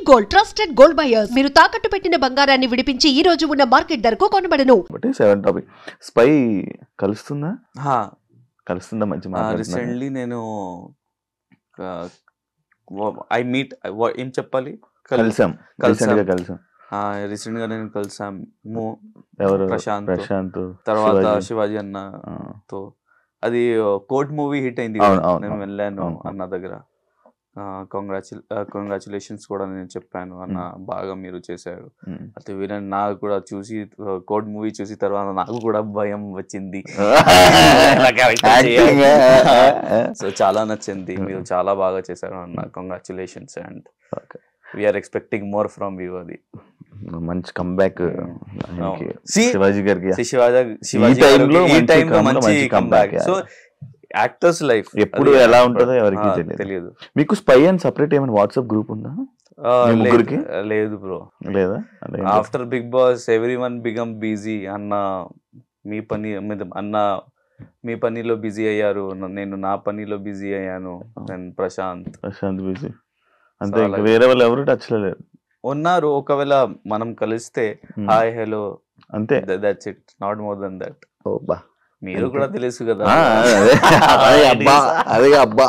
Gold trusted gold buyers మీరు తాకట్టు పెట్టిన బంగారాన్ని విడిపించి ఈ రోజు ఉన్న మార్కెట్ ధరకు కొనబడను. బట్ 7 టాపిక్ స్పై కలుస్తుందా? కలుస్తుందా? మంచి రీసెంట్లీ నేను ఐ మీట్ ఏం చెప్పాలి కలిసాం. రీసెంట్ గా నేను కలిసాము. ఎవరు? ప్రశాంత్ తర్వాత శివాజీ అన్న తో. అది కోర్ట్ మూవీ హిట్ అయింది, నేను వెళ్ళాను అన్న దగ్గర. కంగ్రాచులేషన్స్ కూడా నేను చెప్పాను, అన్న బాగా మీరు చేశారు. అయితే వీళ్ళని నాకు కూడా చూసి కోడ్ మూవీ చూసి తర్వాత నాకు కూడా భయం వచ్చింది. సో చాలా నచ్చింది, మీరు చాలా బాగా చేశారు అన్న. Congratulations and we are expecting more from you. అది మంచి కంబ్యాక్ శివాజీ గారికి. ఈ టైంలో మంచి కంబ్యాక్. సో యాక్టర్స్ లైఫ్ ఎప్పుడు ఎలా ఉంటుందో ఎవరికి తెలియదు. మీకు స్పై అని సెపరేట్ ఏమైనా వాట్సాప్ గ్రూప్ ఉందా? లేదు బ్రో, లేదా? After Bigg Boss everyone become busy. అన్న మీ పని అన్న మీ పనిలో బిజీ అయ్యారు, నేను నా పనిలో బిజీ అయ్యాను. ప్రశాంత్ బిజీ అంతే, వేరే వాళ్ళు ఎవరు టచ్ లో లేరు. ఉన్నారు, ఒకవేళ మనం కలిస్తే హాయ్ హలో అంతే, that's it, not more than that. మీరు కూడా తెలుసు కదా. అదే అబ్బా,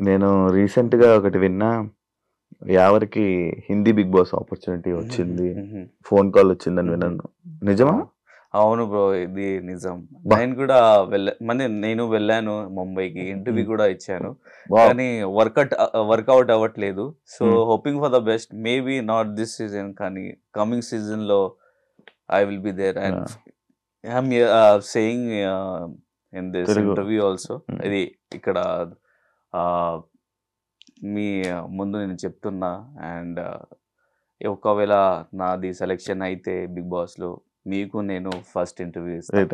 నేను రీసెంట్ గా ఒకటి విన్నా, ఎవరికి హిందీ బిగ్ బాస్ ఆపర్చునిటీ వచ్చింది, ఫోన్ కాల్ వచ్చిందని విన్నాను. నిజమా? అవును బ్రో, ఇది నిజం. నేను వెళ్ళాను ముంబైకి, ఇంటర్వ్యూ కూడా ఇచ్చాను, కానీ వర్కౌట్ అవ్వట్లేదు. So hoping for the best, maybe not this season కానీ కమింగ్ సీజన్ లో I will be there. And I'm saying in this interview also, ఇది ఇక్కడ మీ ముందు నేను చెప్తున్నా. అండ్ ఒకవేళ నాది సెలెక్షన్ అయితే బిగ్ బాస్ లో, మీకు నేను ఫస్ట్ ఇంటర్వ్యూ ఇస్తాను.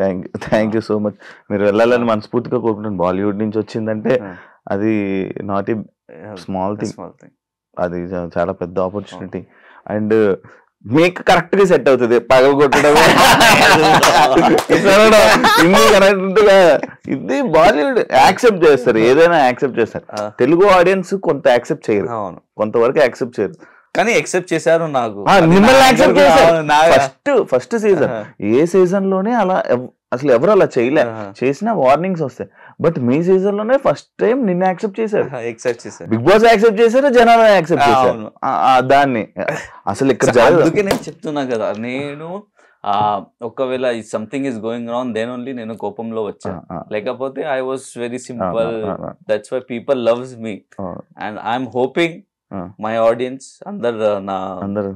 Thank you so much. మీరు వెళ్ళాలని మనస్ఫూర్తిగా కోరుకుంటున్నాను. బాలీవుడ్ నుంచి వచ్చిందంటే అది నాట్ ఏ స్మాల్ థింగ్, అది చాలా పెద్ద ఆపర్చునిటీ. అండ్ మీకు కరెక్ట్ గా సెట్ అవుతుంది, పగల కొట్టడం ఇది బాలీవుడ్ యాక్సెప్ట్ చేస్తారు, ఏదైనా యాక్సెప్ట్ చేస్తారు. తెలుగు ఆడియన్స్ కొంత యాక్సెప్ట్ చేయరు, కొంతవరకు యాక్సెప్ట్ చేయరు, కానీ యాక్సెప్ట్ చేశారు. నాకు ఫస్ట్ సీజన్, ఏ సీజన్ లోనే అలా అసలు ఎవరు అలా చేయలే, చేసిన వార్నింగ్స్ వస్తాయి. బట్ మీ సీజన్ లోనే ఫస్ట్ టైం నిన్న యాక్సెప్ట్ చేశారు, బిగ్ బాస్ యాక్సెప్ట్ చేశారు, జనాలు యాక్సెప్ట్ చేశారు. దాన్ని అసలు ఇక్కడ అందుకే నేను చెప్తున్నా కదా, నేను ఒకవేళ something is going wrong then only నేను కోపంలో వచ్చా, లేకపోతే I was very simple. That's why people loves me and I'm hoping my audience అందరు